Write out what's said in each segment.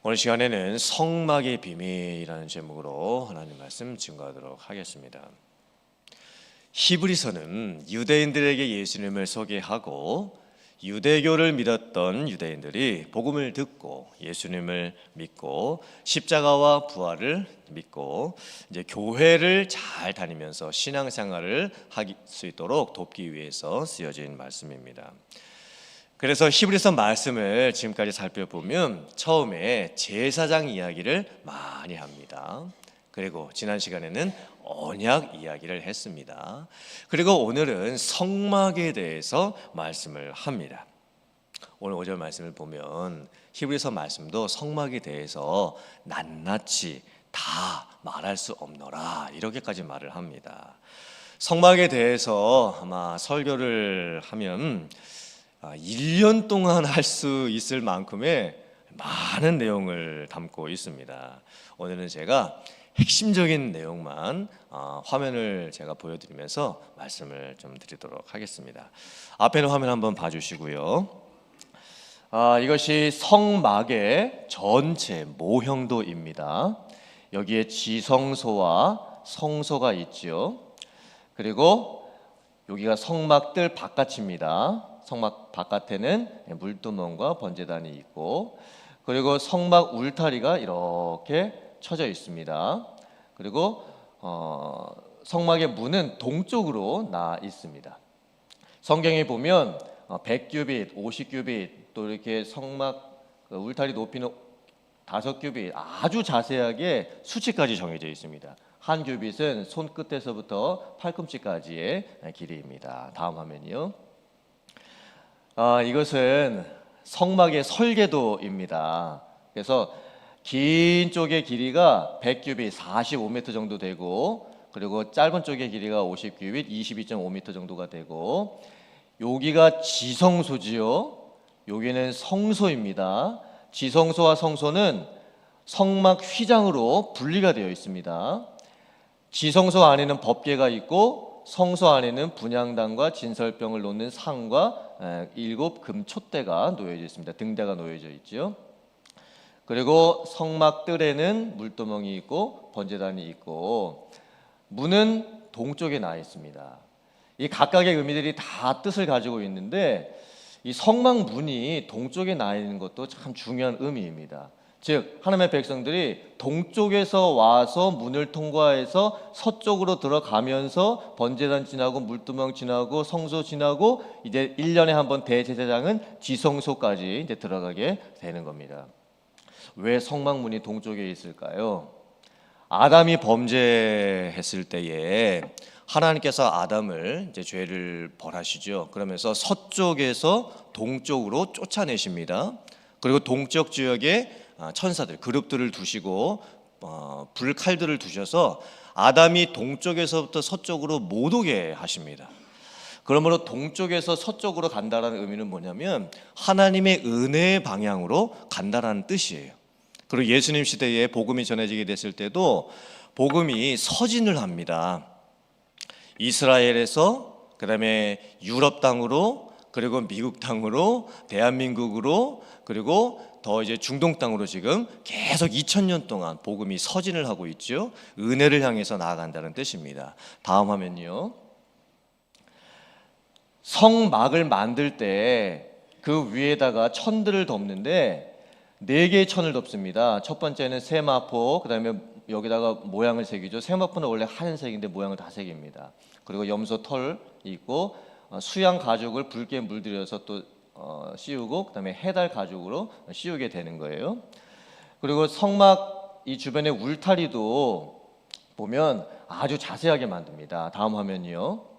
오늘 시간에는 성막의 비밀이라는 제목으로 하나님 말씀 증거하도록 하겠습니다. 히브리서는 유대인들에게 예수님을 소개하고 유대교를 믿었던 유대인들이 복음을 듣고 예수님을 믿고 십자가와 부활을 믿고 이제 교회를 잘 다니면서 신앙생활을 할 수 있도록 돕기 위해서 쓰여진 말씀입니다. 그래서 히브리서 말씀을 지금까지 살펴보면 처음에 제사장 이야기를 많이 합니다. 그리고 지난 시간에는 언약 이야기를 했습니다. 그리고 오늘은 성막에 대해서 말씀을 합니다. 오늘 5절 말씀을 보면 히브리서 말씀도 성막에 대해서 낱낱이 다 말할 수 없노라 이렇게까지 말을 합니다. 성막에 대해서 아마 설교를 하면 1년 동안 할 수 있을 만큼의 많은 내용을 담고 있습니다. 오늘은 제가 핵심적인 내용만 화면을 제가 보여드리면서 말씀을 좀 드리도록 하겠습니다. 앞에는 화면 한번 봐주시고요. 이것이 성막의 전체 모형도입니다. 여기에 지성소와 성소가 있죠. 그리고 여기가 성막들 바깥입니다. 성막 바깥에는 물두멍과 번제단이 있고, 그리고 성막 울타리가 이렇게 쳐져 있습니다. 그리고 성막의 문은 동쪽으로 나 있습니다. 성경에 보면 100규빗, 50규빗, 또 이렇게 성막 울타리 높이는 5규빗 아주 자세하게 수치까지 정해져 있습니다. 한 규빗은 손끝에서부터 팔꿈치까지의 길이입니다. 다음 화면이요. 이것은 성막의 설계도입니다. 그래서 긴 쪽의 길이가 100규빗 45m 정도 되고, 그리고 짧은 쪽의 길이가 50규빗 22.5m 정도가 되고, 여기가 지성소지요. 여기는 성소입니다. 지성소와 성소는 성막 휘장으로 분리가 되어 있습니다. 지성소 안에는 법궤가 있고, 성소 안에는 분향단과 진설병을 놓는 상과 7 금촛대가 놓여져 있습니다. 등대가 놓여져 있죠. 그리고 성막 뜰에는 물두멍이 있고 번제단이 있고, 문은 동쪽에 나 있습니다. 이 각각의 의미들이 다 뜻을 가지고 있는데, 이 성막 문이 동쪽에 나 있는 것도 참 중요한 의미입니다. 즉 하나님의 백성들이 동쪽에서 와서 문을 통과해서 서쪽으로 들어가면서 번제단 지나고 물두멍 지나고 성소 지나고 이제 1년에 한 번 대제사장은 지성소까지 이제 들어가게 되는 겁니다. 왜 성막문이 동쪽에 있을까요? 아담이 범죄했을 때에 하나님께서 아담을 이제 죄를 벌하시죠. 그러면서 서쪽에서 동쪽으로 쫓아내십니다. 그리고 동쪽 지역에 천사들, 그룹들을 두시고 불칼들을 두셔서 아담이 동쪽에서부터 서쪽으로 못 오게 하십니다. 그러므로 동쪽에서 서쪽으로 간다는 의미는 뭐냐면 하나님의 은혜의 방향으로 간다는 뜻이에요. 그리고 예수님 시대에 복음이 전해지게 됐을 때도 복음이 서진을 합니다. 이스라엘에서 그다음에 유럽 땅으로, 그리고 미국 땅으로, 대한민국으로, 그리고 더 이제 중동 땅으로 지금 계속 2000년 동안 복음이 서진을 하고 있죠. 은혜를 향해서 나아간다는 뜻입니다. 다음 화면이요. 성막을 만들 때 그 위에다가 천들을 덮는데 4개의 천을 덮습니다. 첫 번째는 세마포, 그 다음에 여기다가 모양을 새기죠. 세마포는 원래 하얀색인데 모양을 다 새깁니다. 그리고 염소 털이 있고, 수양 가죽을 붉게 물들여서 또 씌우고, 그 다음에 해달 가죽으로 씌우게 되는 거예요. 그리고 성막 이 주변의 울타리도 보면 아주 자세하게 만듭니다. 다음 화면이요.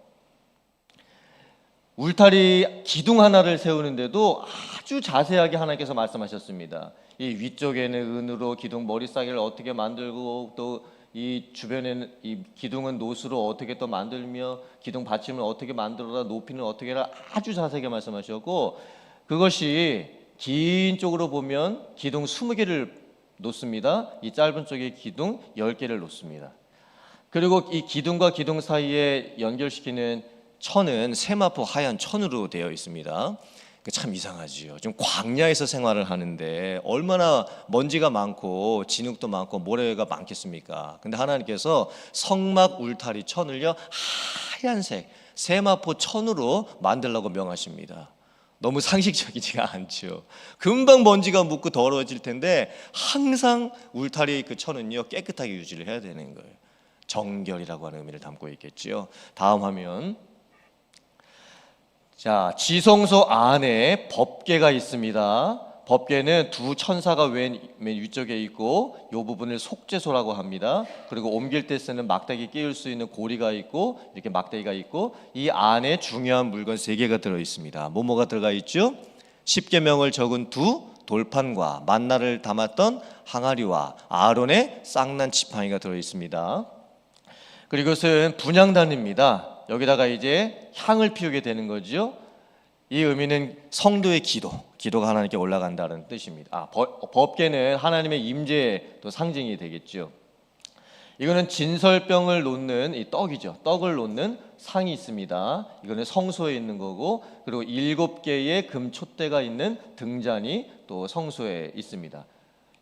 울타리 기둥 하나를 세우는데도 아주 자세하게 하나님께서 말씀하셨습니다. 이 위쪽에는 은으로 기둥 머리싸개를 어떻게 만들고, 또 이 주변에는 이 기둥은 노수로 어떻게 또 만들며, 기둥 받침을 어떻게 만들어라, 높이는 어떻게 해라, 아주 자세하게 말씀하셨고, 그것이 긴 쪽으로 보면 기둥 20개를 놓습니다. 이 짧은 쪽에 기둥 10개를 놓습니다. 그리고 이 기둥과 기둥 사이에 연결시키는 천은 세마포 하얀 천으로 되어 있습니다. 참 이상하지요. 좀 광야에서 생활을 하는데 얼마나 먼지가 많고 진흙도 많고 모래가 많겠습니까? 근데 하나님께서 성막 울타리 천을요 하얀색 세마포 천으로 만들라고 명하십니다. 너무 상식적이지가 않죠. 금방 먼지가 묻고 더러워질 텐데 항상 울타리 그 천은요 깨끗하게 유지를 해야 되는 거예요. 정결이라고 하는 의미를 담고 있겠지요. 다음 화면. 자, 지성소 안에 법궤가 있습니다. 법궤는 두 천사가 맨 위쪽에 있고 이 부분을 속죄소라고 합니다. 그리고 옮길 때 쓰는 막대기 끼울 수 있는 고리가 있고 이렇게 막대기가 있고 이 안에 중요한 물건 3개가 들어 있습니다. 뭐가 들어가 있죠? 십계명을 적은 두 돌판과 만나를 담았던 항아리와 아론의 쌍난 지팡이가 들어 있습니다. 그리고 이것은 분향단입니다. 여기다가 이제 향을 피우게 되는 거죠. 이 의미는 성도의 기도가 하나님께 올라간다는 뜻입니다. 법궤는 하나님의 임재의 또 상징이 되겠죠. 이거는 진설병을 놓는 이 떡이죠. 떡을 놓는 상이 있습니다. 이거는 성소에 있는 거고, 그리고 7개의 금 촛대가 있는 등잔이 또 성소에 있습니다.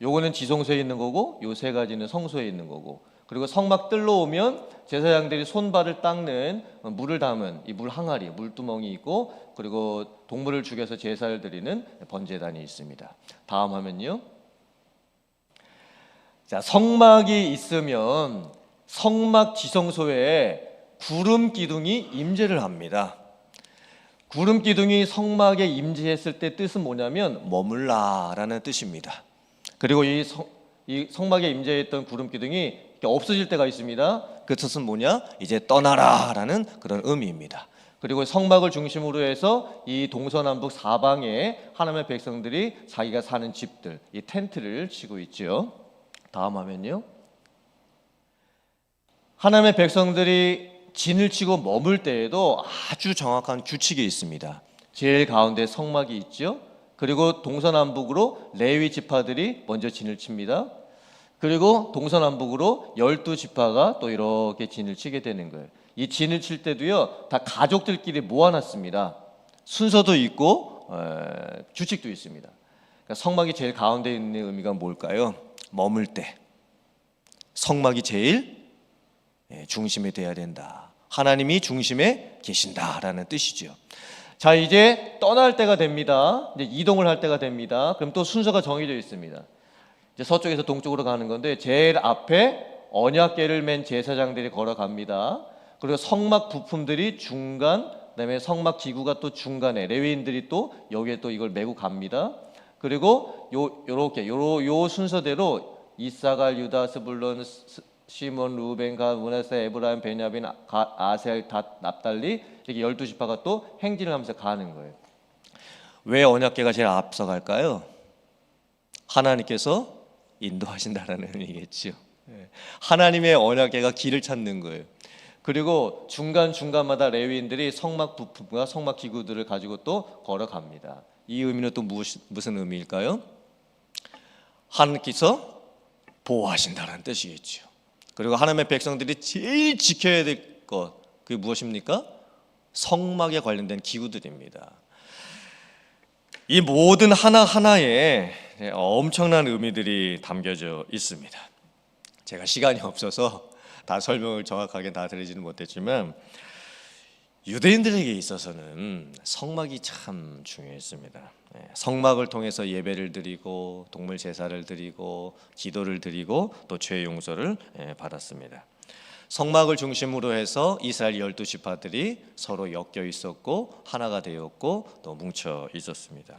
요거는 지성소에 있는 거고, 요 3가지는 성소에 있는 거고, 그리고 성막 뜰로 오면 제사장들이 손발을 닦는 물을 담은 이 물 항아리, 물두멍이 있고, 그리고 동물을 죽여서 제사를 드리는 번제단이 있습니다. 다음 화면요. 자, 성막이 있으면 성막 지성소에 구름 기둥이 임재를 합니다. 구름 기둥이 성막에 임재했을 때 뜻은 뭐냐면 머물라라는 뜻입니다. 그리고 이 성막에 임재했던 구름 기둥이 없어질 때가 있습니다. 그 뜻은 뭐냐? 이제 떠나라라는 그런 의미입니다. 그리고 성막을 중심으로 해서 이 동서남북 사방에 하나님의 백성들이 자기가 사는 집들, 이 텐트를 치고 있죠. 다음 화면요. 하나님의 백성들이 진을 치고 머물 때에도 아주 정확한 규칙이 있습니다. 제일 가운데 성막이 있죠. 그리고 동서남북으로 레위 지파들이 먼저 진을 칩니다. 그리고 동서남북으로 12지파가 또 이렇게 진을 치게 되는 거예요. 이 진을 칠 때도요 다 가족들끼리 모아놨습니다. 순서도 있고 규칙도 있습니다. 그러니까 성막이 제일 가운데 있는 의미가 뭘까요? 머물 때 성막이 제일 중심에 돼야 된다. 하나님이 중심에 계신다라는 뜻이죠. 자, 이제 떠날 때가 됩니다. 이제 이동을 할 때가 됩니다. 그럼 또 순서가 정해져 있습니다. 이제 서쪽에서 동쪽으로 가는 건데 제일 앞에 언약궤를 맨 제사장들이 걸어갑니다. 그리고 성막 부품들이 중간, 그다음에 성막 기구가 또 중간에 레위인들이 또 여기에 또 이걸 메고 갑니다. 그리고 요 순서대로 이사갈, 유다, 스불론, 시몬, 루벤, 갓, 므낫세, 에브라임, 베냐민, 아셀, 닷, 납달리 이렇게 12지파가 또 행진을 하면서 가는 거예요. 왜 언약궤가 제일 앞서갈까요? 하나님께서 인도하신다라는 의미겠죠. 하나님의 언약궤가 길을 찾는 거예요. 그리고 중간중간마다 레위인들이 성막 부품과 성막 기구들을 가지고 또 걸어갑니다. 이 의미는 또 무슨 의미일까요? 하나님께서 보호하신다는 뜻이겠죠. 그리고 하나님의 백성들이 제일 지켜야 될 것, 그게 무엇입니까? 성막에 관련된 기구들입니다. 이 모든 하나하나에 엄청난 의미들이 담겨져 있습니다. 제가 시간이 없어서 다 설명을 정확하게 다 드리지는 못했지만 유대인들에게 있어서는 성막이 참 중요했습니다. 성막을 통해서 예배를 드리고 동물 제사를 드리고 기도를 드리고 또 죄 용서를 받았습니다. 성막을 중심으로 해서 이스라엘 12지파들이 서로 엮여 있었고 하나가 되었고 또 뭉쳐 있었습니다.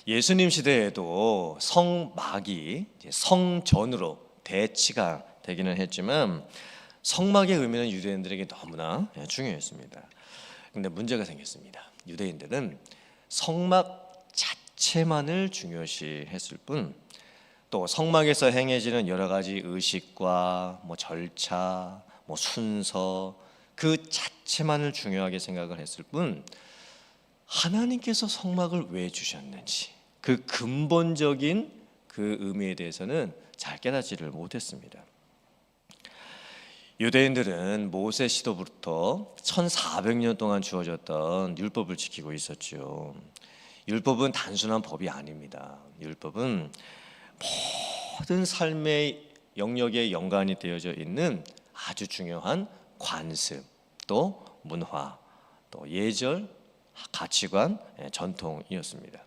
예수님 시대에도 성막이 성전으로 대치가 되기는 했지만 성막의 의미는 유대인들에게 너무나 중요했습니다. 그런데 문제가 생겼습니다. 유대인들은 성막 자체만을 중요시했을 뿐 또 성막에서 행해지는 여러 가지 의식과 절차, 순서 그 자체만을 중요하게 생각을 했을 뿐 하나님께서 성막을 왜 주셨는지 그 근본적인 그 의미에 대해서는 잘 깨닫지를 못했습니다. 유대인들은 모세 시대부터 1400년 동안 주어졌던 율법을 지키고 있었죠. 율법은 단순한 법이 아닙니다. 율법은 모든 삶의 영역에 연관이 되어져 있는 아주 중요한 관습, 또 문화, 또 예절, 가치관, 전통이었습니다.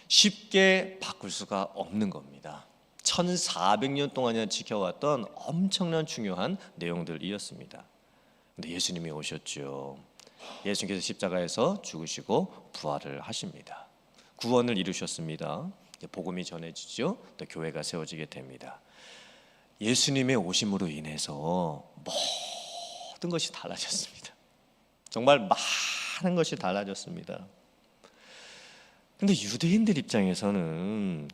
쉽게 바꿀 수가 없는 겁니다. 1400년 동안이나 지켜왔던 엄청난 중요한 내용들이었습니다. 근데 예수님이 오셨죠. 예수님께서 십자가에서 죽으시고 부활을 하십니다. 구원을 이루셨습니다. 복음이 전해지죠. 또 교회가 세워지게 됩니다. 예수님의 오심으로 인해서 모든 것이 달라졌습니다. 정말 많은 것이 달라졌습니다. 근데 유대인들 입장에서는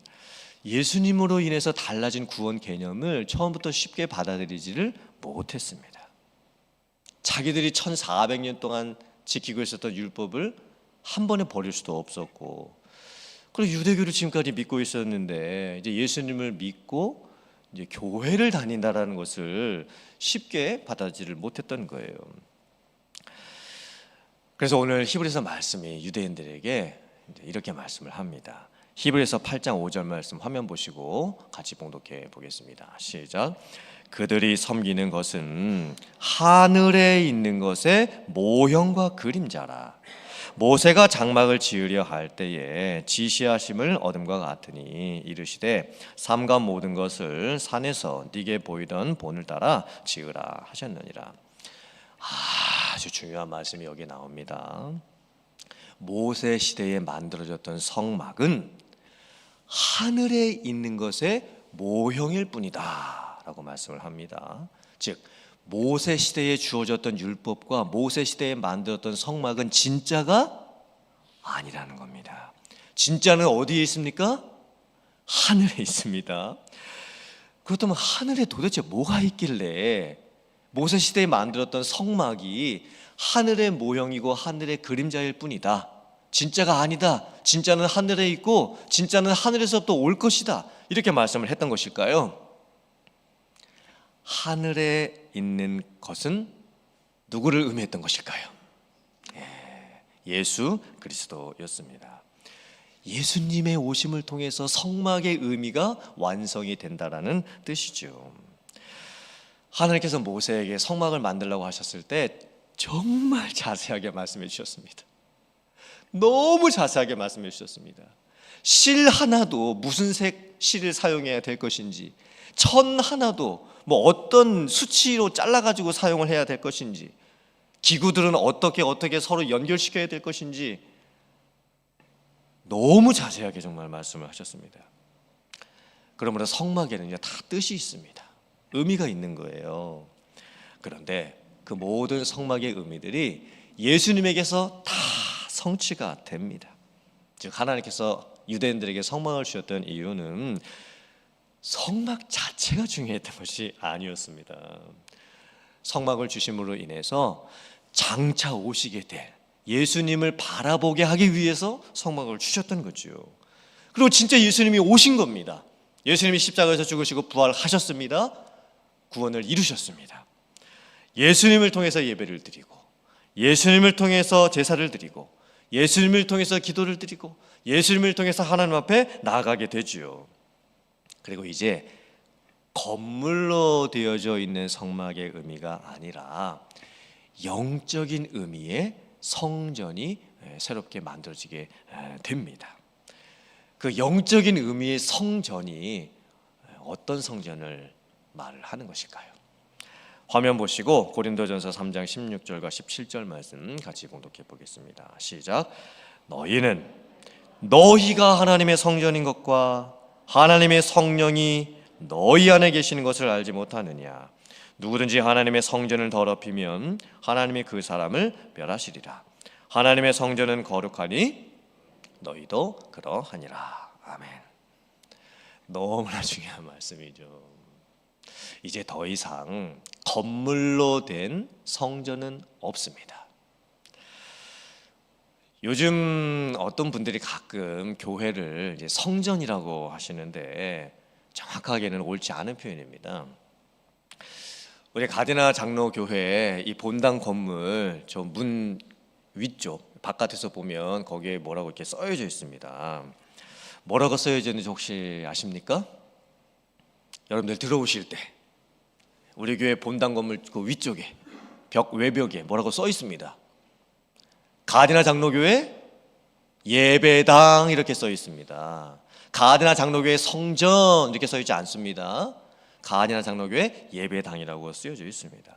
예수님으로 인해서 달라진 구원 개념을 처음부터 쉽게 받아들이지를 못했습니다. 자기들이 1400년 동안 지키고 있었던 율법을 한 번에 버릴 수도 없었고, 그리고 유대교를 지금까지 믿고 있었는데 이제 예수님을 믿고 이제 교회를 다닌다라는 것을 쉽게 받아들이지를 못했던 거예요. 그래서 오늘 히브리서 말씀이 유대인들에게 이렇게 말씀을 합니다. 히브리서 8장 5절 말씀 화면 보시고 같이 봉독해 보겠습니다. 시작. 그들이 섬기는 것은 하늘에 있는 것의 모형과 그림자라. 모세가 장막을 지으려 할 때에 지시하심을 얻음과 같으니 이르시되 삼가 모든 것을 산에서 네게 보이던 본을 따라 지으라 하셨느니라. 아주 중요한 말씀이 여기 나옵니다. 모세 시대에 만들어졌던 성막은 하늘에 있는 것의 모형일 뿐이다 라고 말씀을 합니다. 즉 모세 시대에 주어졌던 율법과 모세 시대에 만들었던 성막은 진짜가 아니라는 겁니다. 진짜는 어디에 있습니까? 하늘에 있습니다. 그렇다면 하늘에 도대체 뭐가 있길래 모세 시대에 만들었던 성막이 하늘의 모형이고 하늘의 그림자일 뿐이다, 진짜가 아니다, 진짜는 하늘에 있고 진짜는 하늘에서부터 올 것이다, 이렇게 말씀을 했던 것일까요? 하늘에 있는 것은 누구를 의미했던 것일까요? 예수 그리스도였습니다. 예수님의 오심을 통해서 성막의 의미가 완성이 된다라는 뜻이죠. 하나님께서 모세에게 성막을 만들라고 하셨을 때 정말 자세하게 말씀해 주셨습니다. 너무 자세하게 말씀해 주셨습니다. 실 하나도 무슨 색 실을 사용해야 될 것인지, 천 하나도 뭐 어떤 수치로 잘라가지고 사용을 해야 될 것인지, 기구들은 어떻게 서로 연결시켜야 될 것인지 너무 자세하게 정말 말씀을 하셨습니다. 그러므로 성막에는요 다 뜻이 있습니다. 의미가 있는 거예요. 그런데 그 모든 성막의 의미들이 예수님에게서 다 성취가 됩니다. 즉 하나님께서 유대인들에게 성막을 주셨던 이유는 성막 자체가 중요했던 것이 아니었습니다. 성막을 주심으로 인해서 장차 오시게 될 예수님을 바라보게 하기 위해서 성막을 주셨던 거죠. 그리고 진짜 예수님이 오신 겁니다. 예수님이 십자가에서 죽으시고 부활하셨습니다. 구원을 이루셨습니다. 예수님을 통해서 예배를 드리고, 예수님을 통해서 제사를 드리고, 예수님을 통해서 기도를 드리고, 예수님을 통해서 하나님 앞에 나아가게 되지요. 그리고 이제 건물로 되어져 있는 성막의 의미가 아니라 영적인 의미의 성전이 새롭게 만들어지게 됩니다. 그 영적인 의미의 성전이 어떤 성전을 말을 하는 것일까요? 화면 보시고 고린도전서 3장 16절과 17절 말씀 같이 봉독해 보겠습니다. 시작. 너희가 하나님의 성전인 것과 하나님의 성령이 너희 안에 계시는 것을 알지 못하느냐? 누구든지 하나님의 성전을 더럽히면 하나님이 그 사람을 멸하시리라. 하나님의 성전은 거룩하니 너희도 그러하니라. 아멘. 너무나 중요한 말씀이죠. 이제 더 이상 건물로 된 성전은 없습니다. 요즘 어떤 분들이 가끔 교회를 이제 성전이라고 하시는데 정확하게는 옳지 않은 표현입니다. 우리 가데나 장로교회 이 본당 건물 저 문 위쪽 바깥에서 보면 거기에 뭐라고 이렇게 써여져 있습니다. 뭐라고 써여져 있는지 혹시 아십니까? 여러분들 들어오실 때 우리 교회 본당 건물 그 위쪽에 벽 외벽에 뭐라고 써 있습니다. 가데나 장로교회 예배당 이렇게 써 있습니다. 가데나 장로교회 성전 이렇게 써 있지 않습니다. 가데나 장로교회 예배당이라고 쓰여져 있습니다.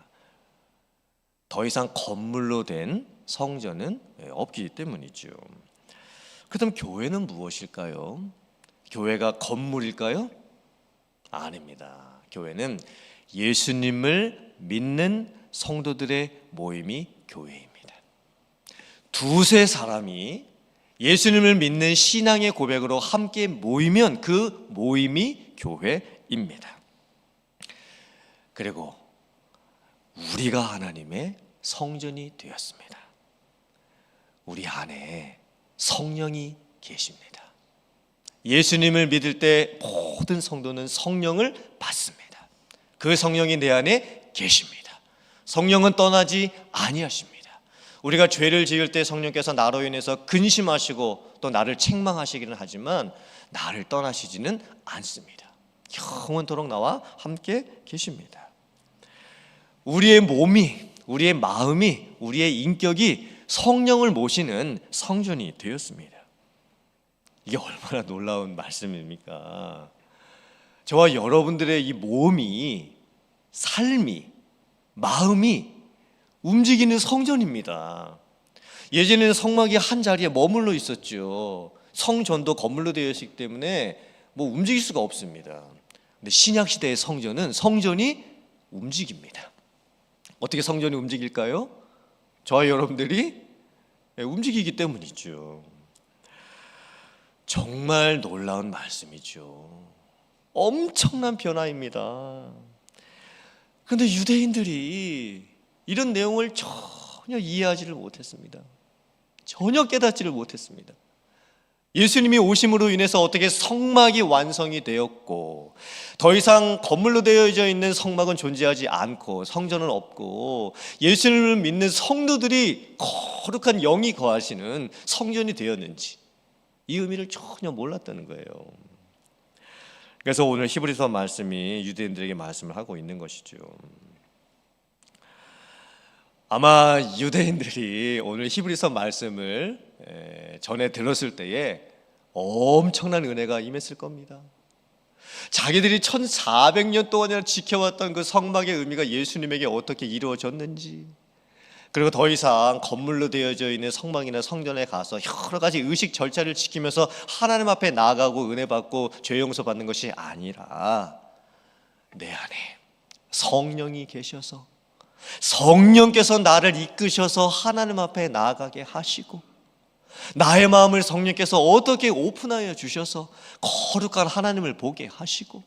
더 이상 건물로 된 성전은 없기 때문이죠. 그렇다면 교회는 무엇일까요? 교회가 건물일까요? 아닙니다. 교회는 예수님을 믿는 성도들의 모임이 교회입니다. 두세 사람이 예수님을 믿는 신앙의 고백으로 함께 모이면 그 모임이 교회입니다. 그리고 우리가 하나님의 성전이 되었습니다. 우리 안에 성령이 계십니다. 예수님을 믿을 때 모든 성도는 성령을 받습니다. 그 성령이 내 안에 계십니다. 성령은 떠나지 아니하십니다. 우리가 죄를 지을 때 성령께서 나로 인해서 근심하시고 또 나를 책망하시기는 하지만 나를 떠나시지는 않습니다. 영원토록 나와 함께 계십니다. 우리의 몸이, 우리의 마음이, 우리의 인격이 성령을 모시는 성전이 되었습니다. 이게 얼마나 놀라운 말씀입니까? 저와 여러분들의 이 몸이, 삶이, 마음이 움직이는 성전입니다. 예전에는 성막이 한 자리에 머물러 있었죠. 성전도 건물로 되어 있기 때문에 움직일 수가 없습니다. 근데 신약 시대의 성전은 성전이 움직입니다. 어떻게 성전이 움직일까요? 저와 여러분들이 움직이기 때문이죠. 정말 놀라운 말씀이죠. 엄청난 변화입니다. 그런데 유대인들이 이런 내용을 전혀 이해하지를 못했습니다. 전혀 깨닫지를 못했습니다. 예수님이 오심으로 인해서 어떻게 성막이 완성이 되었고 더 이상 건물로 되어져 있는 성막은 존재하지 않고 성전은 없고 예수님을 믿는 성도들이 거룩한 영이 거하시는 성전이 되었는지 이 의미를 전혀 몰랐다는 거예요. 그래서 오늘 히브리서 말씀이 유대인들에게 말씀을 하고 있는 것이죠. 아마 유대인들이 오늘 히브리서 말씀을 전에 들었을 때에 엄청난 은혜가 임했을 겁니다. 자기들이 1400년 동안이나 지켜왔던 그 성막의 의미가 예수님에게 어떻게 이루어졌는지, 그리고 더 이상 건물로 되어져 있는 성막이나 성전에 가서 여러 가지 의식 절차를 지키면서 하나님 앞에 나아가고 은혜 받고 죄 용서 받는 것이 아니라 내 안에 성령이 계셔서 성령께서 나를 이끄셔서 하나님 앞에 나아가게 하시고 나의 마음을 성령께서 어떻게 오픈하여 주셔서 거룩한 하나님을 보게 하시고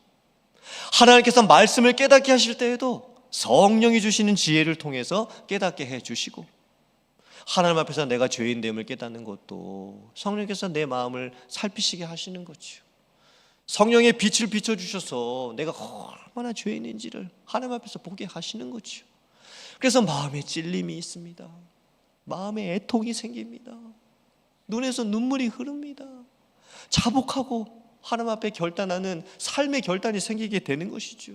하나님께서 말씀을 깨닫게 하실 때에도 성령이 주시는 지혜를 통해서 깨닫게 해주시고 하나님 앞에서 내가 죄인됨을 깨닫는 것도 성령께서 내 마음을 살피시게 하시는 거죠. 성령의 빛을 비춰주셔서 내가 얼마나 죄인인지를 하나님 앞에서 보게 하시는 거죠. 그래서 마음에 찔림이 있습니다. 마음에 애통이 생깁니다. 눈에서 눈물이 흐릅니다. 자복하고 하나님 앞에 결단하는 삶의 결단이 생기게 되는 것이죠.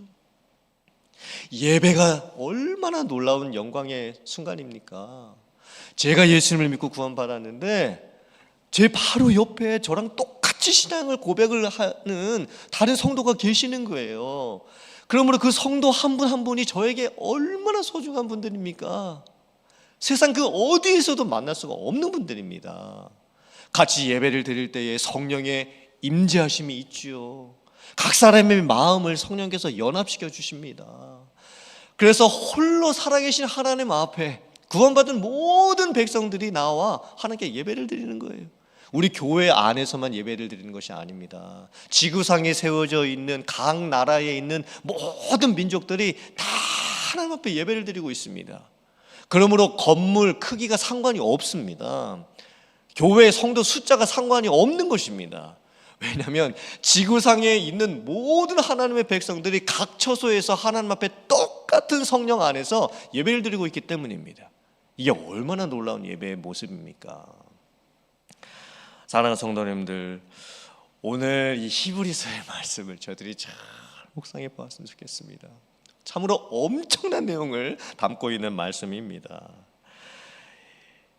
예배가 얼마나 놀라운 영광의 순간입니까? 제가 예수님을 믿고 구원받았는데 제 바로 옆에 저랑 똑같이 신앙을 고백을 하는 다른 성도가 계시는 거예요. 그러므로 그 성도 한 분 한 분이 저에게 얼마나 소중한 분들입니까? 세상 그 어디에서도 만날 수가 없는 분들입니다. 같이 예배를 드릴 때에 성령의 임재하심이 있지요. 각 사람의 마음을 성령께서 연합시켜 주십니다. 그래서 홀로 살아계신 하나님 앞에 구원받은 모든 백성들이 나와 하나님께 예배를 드리는 거예요. 우리 교회 안에서만 예배를 드리는 것이 아닙니다. 지구상에 세워져 있는 각 나라에 있는 모든 민족들이 다 하나님 앞에 예배를 드리고 있습니다. 그러므로 건물 크기가 상관이 없습니다. 교회 성도 숫자가 상관이 없는 것입니다. 왜냐하면 지구상에 있는 모든 하나님의 백성들이 각 처소에서 하나님 앞에 똑같이 똑같은 성령 안에서 예배를 드리고 있기 때문입니다. 이게 얼마나 놀라운 예배의 모습입니까? 사랑하는 성도님들, 오늘 이 히브리서의 말씀을 저들이 잘 묵상해 보았으면 좋겠습니다. 참으로 엄청난 내용을 담고 있는 말씀입니다.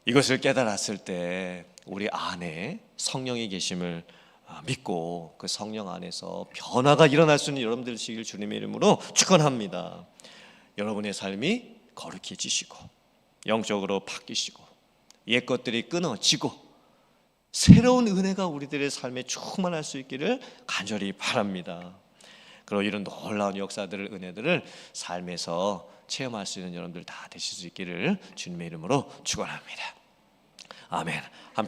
이것을 깨달았을 때 우리 안에 성령이 계심을 믿고 그 성령 안에서 변화가 일어날 수 있는 여러분들 되시길 주님의 이름으로 축원합니다. 여러분의 삶이 거룩해지시고 영적으로 바뀌시고 옛 것들이 끊어지고 새로운 은혜가 우리들의 삶에 충만할 수 있기를 간절히 바랍니다. 그리고 이런 놀라운 역사들을, 은혜들을 삶에서 체험할 수 있는 여러분들 다 되실 수 있기를 주님의 이름으로 축원합니다. 아멘.